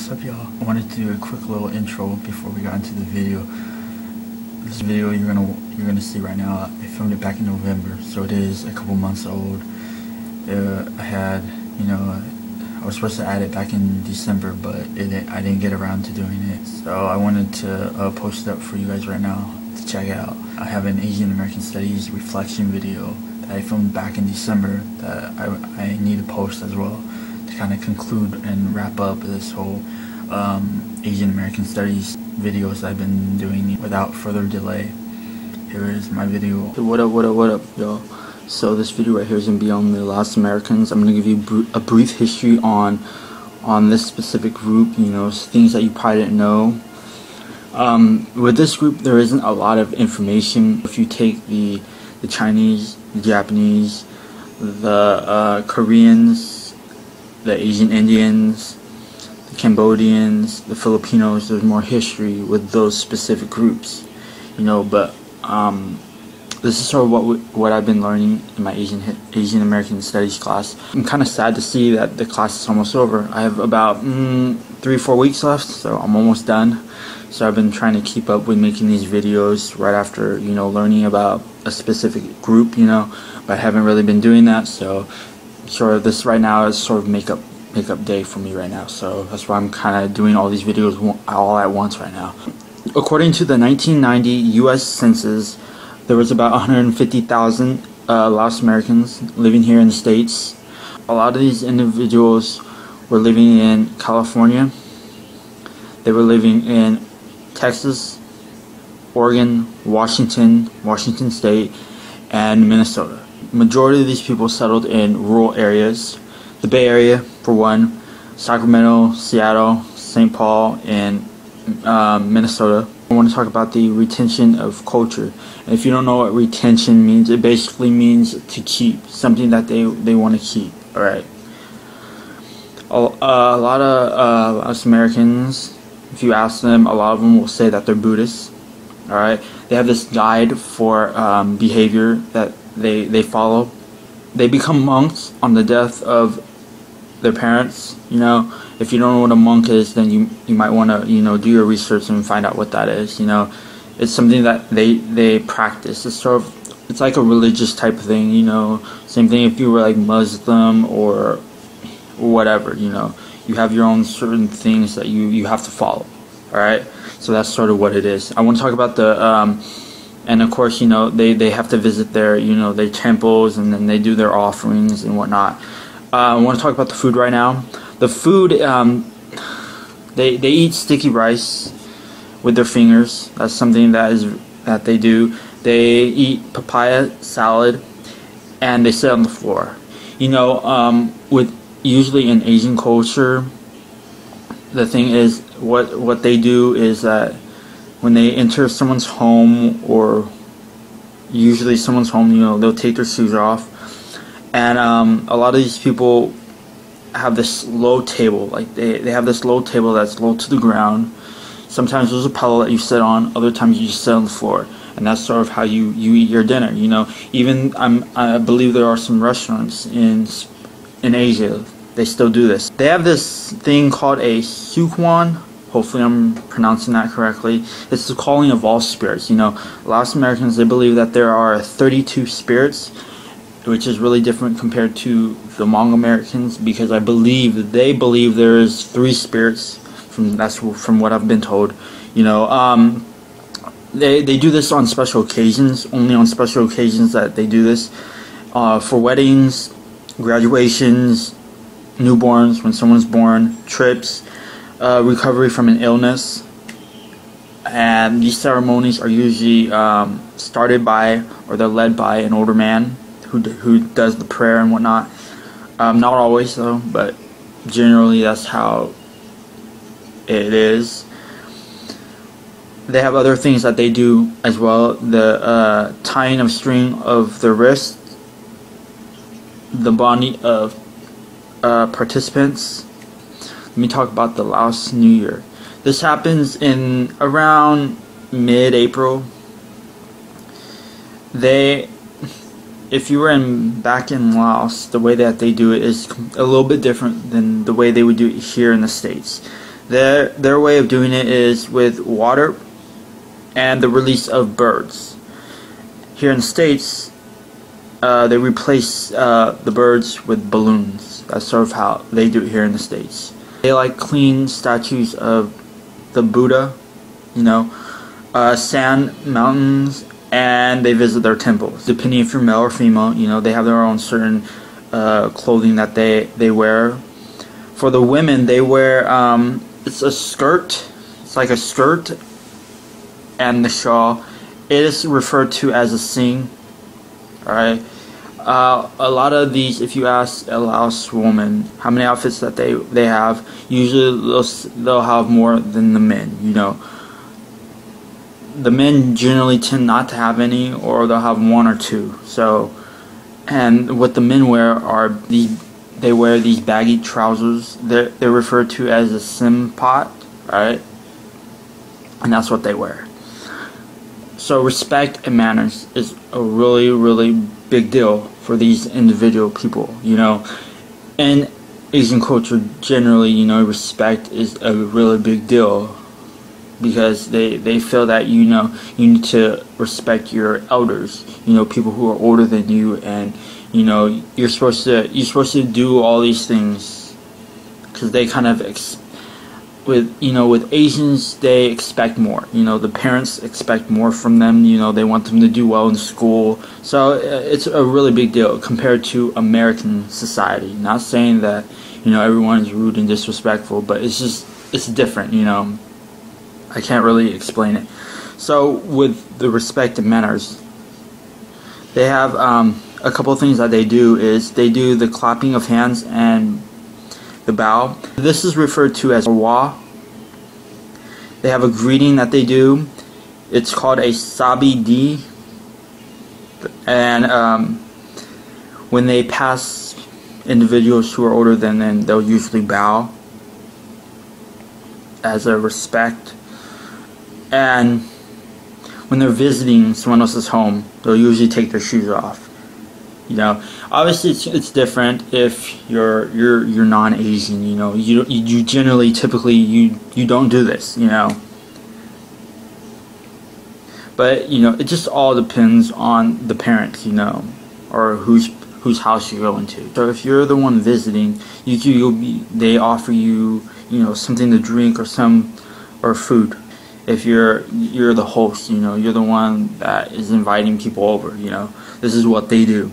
What's up, y'all? I wanted to do a quick little intro before we got into the video. This video you're gonna see right now, I filmed it back in November, so it is a couple months old. I was supposed to add it back in December, but I didn't get around to doing it. So I wanted to post it up for you guys right now to check out. I have an Asian American Studies reflection video that I filmed back in December that I need to post as well, to kind of conclude and wrap up this whole Asian American Studies videos I've been doing. Without further delay, here is my video. So what up, y'all? So this video right here is going to be on the Laos Americans. I'm going to give you a brief history on this specific group, things that you probably didn't know. With this group, there isn't a lot of information. If you take the Chinese, the Japanese, the Koreans, the Asian Indians, the Cambodians, the Filipinos, there's more history with those specific groups, but this is sort of what I've been learning in my Asian American Studies class. I'm kind of sad to see that the class is almost over. I have about 3-4 weeks left, so I'm almost done. So I've been trying to keep up with making these videos right after, learning about a specific group, but I haven't really been doing that. So sort of this right now is sort of makeup day for me right now. So that's why I'm kind of doing all these videos all at once right now. According to the 1990 U.S. Census, there was about 150,000 Laos Americans living here in the States. A lot of these individuals were living in California. They were living in Texas, Oregon, Washington State, and Minnesota. Majority of these people settled in rural areas. The Bay Area, for one, Sacramento, Seattle, St. Paul, and Minnesota. I want to talk about the retention of culture. And if you don't know what retention means, it basically means to keep something that they want to keep. All right. A lot of us Americans, if you ask them, a lot of them will say that they're Buddhists. All right. They have this guide for behavior that they follow. They become monks on the death of their parents. If you don't know what a monk is, then you might want to do your research and find out what that is. It's something that they practice. It's like a religious type of thing. Same thing if you were like Muslim or whatever. You have your own certain things that you have to follow. All right, so that's sort of what it is. I want to talk about the and of course they have to visit their their temples, and then they do their offerings and whatnot. I want to talk about the food right now. The food, they eat sticky rice with their fingers. That's something that they do. They eat papaya salad, and they sit on the floor. With usually in Asian culture, the thing is what they do is that when they enter someone's home, or usually someone's home, they'll take their shoes off, and a lot of these people have this low table. Like they have this low table that's low to the ground. Sometimes there's a pillow that you sit on, other times you just sit on the floor, and that's sort of how you eat your dinner. Even I believe there are some restaurants in Asia, they still do this. They have this thing called a Huquan. Hopefully I'm pronouncing that correctly. It's the calling of all spirits. Laos Americans, they believe that there are 32 spirits, which is really different compared to the Hmong Americans, because they believe there is 3 spirits. From what I've been told. They do this on special occasions. Only on special occasions that they do this. For weddings, graduations, newborns, when someone's born, trips, recovery from an illness. And these ceremonies are usually started by, or they're led by, an older man who does the prayer and whatnot. Not always though, but generally that's how it is. They have other things that they do as well. The tying of string of the wrist, the bonding of participants. Let me talk about the Laos New Year. This happens in around mid-April. If you were back in Laos, the way that they do it is a little bit different than the way they would do it here in the States. Their way of doing it is with water and the release of birds. Here in the States, they replace the birds with balloons. That's sort of how they do it here in the States. They like clean statues of the Buddha, sand mountains, and they visit their temples. Depending if you're male or female, they have their own certain clothing that they wear. For the women, they wear it's a skirt. It's like a skirt and the shawl. It is referred to as a sing. Alright. A lot of these, if you ask a Laos woman how many outfits that they have, usually they'll have more than the men. The men generally tend not to have any, or they'll have one or two. So, and what the men wear are they wear these baggy trousers. They're referred to as a sim pot, right? And that's what they wear. So respect and manners is a really, really big deal for these individual people, In Asian culture, generally, respect is a really big deal, because they feel that you need to respect your elders, people who are older than you, and you're supposed to do all these things, because they kind of with Asians, they expect more. The parents expect more from them. They want them to do well in school. So it's a really big deal compared to American society. Not saying that everyone is rude and disrespectful, but it's different. I can't really explain it. So with the respect and manners, they have a couple of things that they do is they do the clapping of hands and the bow. This is referred to as a wa. They have a greeting that they do. It's called a sabi di. And when they pass individuals who are older than them, they'll usually bow as a respect. And when they're visiting someone else's home, they'll usually take their shoes off. Obviously it's different if you're non-Asian. You generally, typically, you don't do this. But it just all depends on the parents, or whose house you go into. So if you're the one visiting, they offer you something to drink or food. If you're the host, you're the one that is inviting people over. This is what they do.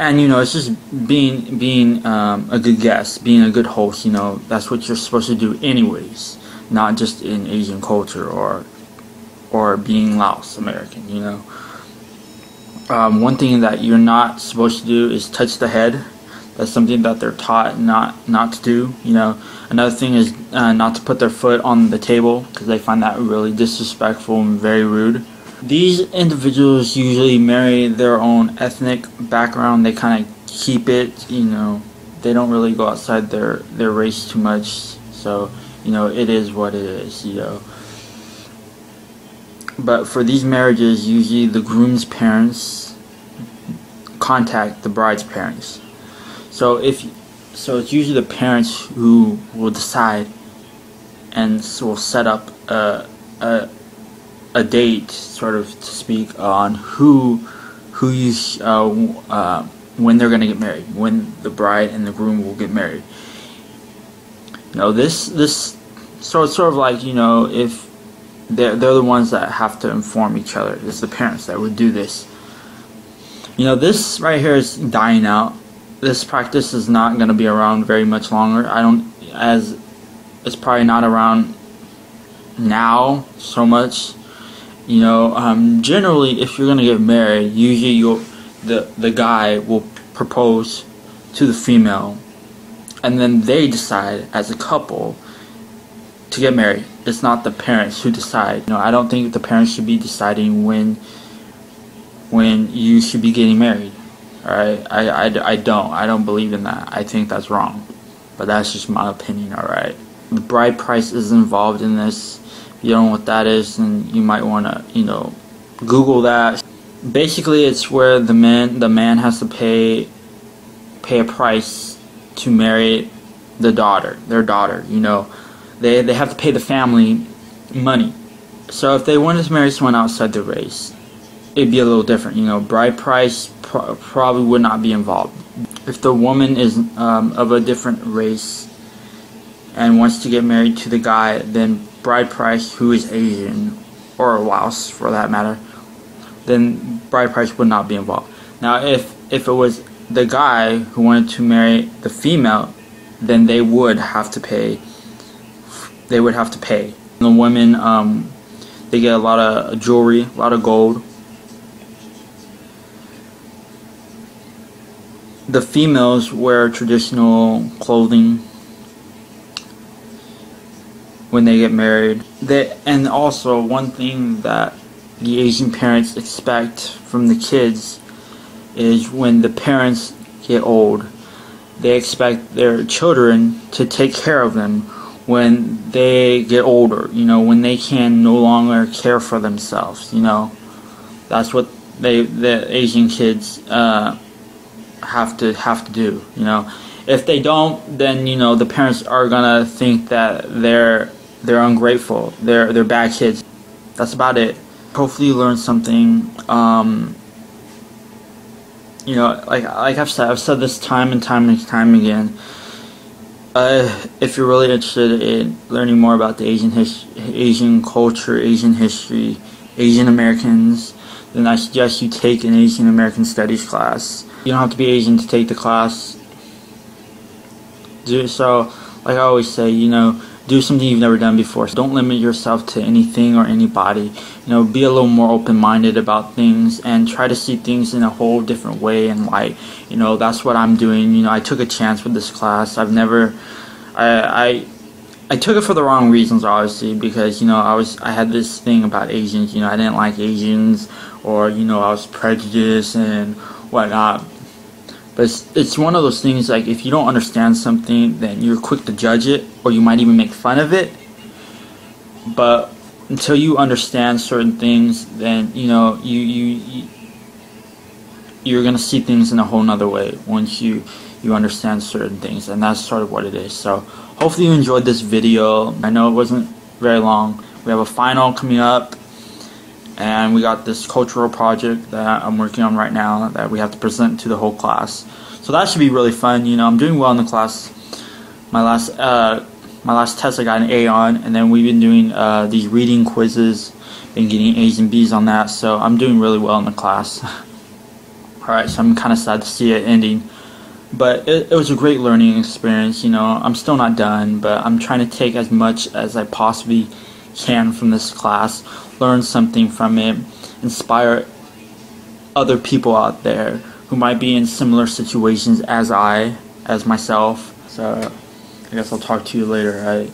And it's just being a good guest, being a good host. That's what you're supposed to do anyways, not just in Asian culture or being Laos American. One thing that you're not supposed to do is touch the head. That's something that they're taught not to do. Another thing is not to put their foot on the table, because they find that really disrespectful and very rude. These individuals usually marry their own ethnic background. They kind of keep it, they don't really go outside their race too much. So, it is what it is, But for these marriages, usually the groom's parents contact the bride's parents. So it's usually the parents who will decide and will set up a date, sort of to speak, on when they're gonna get married, when the bride and the groom will get married. So it's sort of like if they're the ones that have to inform each other. It's the parents that would do this. This right here is dying out. This practice is not going to be around very much longer. It's probably not around now so much. Generally, if you're going to get married, usually the guy will propose to the female, and then they decide as a couple to get married. It's not the parents who decide. I don't think the parents should be deciding when you should be getting married. Alright, I don't believe in that. I think that's wrong, but that's just my opinion. Alright, the bride price is involved in this. If you don't know what that is, then you might want to Google that. Basically, it's where the man has to pay a price to marry their daughter, you know. They have to pay the family money. So if they wanted to marry someone outside the race, it'd be a little different, you know. Bride price probably would not be involved. If the woman is of a different race and wants to get married to the guy, then bride price, who is Asian, or Laos for that matter, then bride price would not be involved. Now if it was the guy who wanted to marry the female, then they would have to pay. The women, they get a lot of jewelry, a lot of gold. The females wear traditional clothing when they get married. And also, one thing that the Asian parents expect from the kids is when the parents get old, they expect their children to take care of them when they get older, you know, when they can no longer care for themselves, you know. That's what the Asian kids have to do, you know. If they don't, then, you know, the parents are gonna think that they're ungrateful, they're bad kids. That's about it. Hopefully you learned something. You know, like I've said this time and time again. If you're really interested in learning more about the Asian culture, Asian history, Asian Americans, then I suggest you take an Asian American Studies class. You don't have to be Asian to take the class. So, like I always say, you know, do something you've never done before. So don't limit yourself to anything or anybody. You know, be a little more open-minded about things and try to see things in a whole different way and light. You know, that's what I'm doing. You know, I took a chance with this class. I took it for the wrong reasons, obviously, because, you know, I had this thing about Asians. You know, I didn't like Asians, or, you know, I was prejudiced and whatnot. But it's one of those things, like, if you don't understand something, then you're quick to judge it, or you might even make fun of it. But until you understand certain things, then, you know, you're gonna see things in a whole nother way once you understand certain things, and that's sort of what it is. So hopefully you enjoyed this video. I know it wasn't very long. We have a final coming up, and we got this cultural project that I'm working on right now that we have to present to the whole class. So that should be really fun. You know, I'm doing well in the class. My last test I got an A on, and then we've been doing these reading quizzes, been getting A's and B's on that, so I'm doing really well in the class. Alright, so I'm kind of sad to see it ending. But it was a great learning experience. You know, I'm still not done, but I'm trying to take as much as I possibly can from this class, learn something from it, inspire other people out there who might be in similar situations as myself. So I guess I'll talk to you later.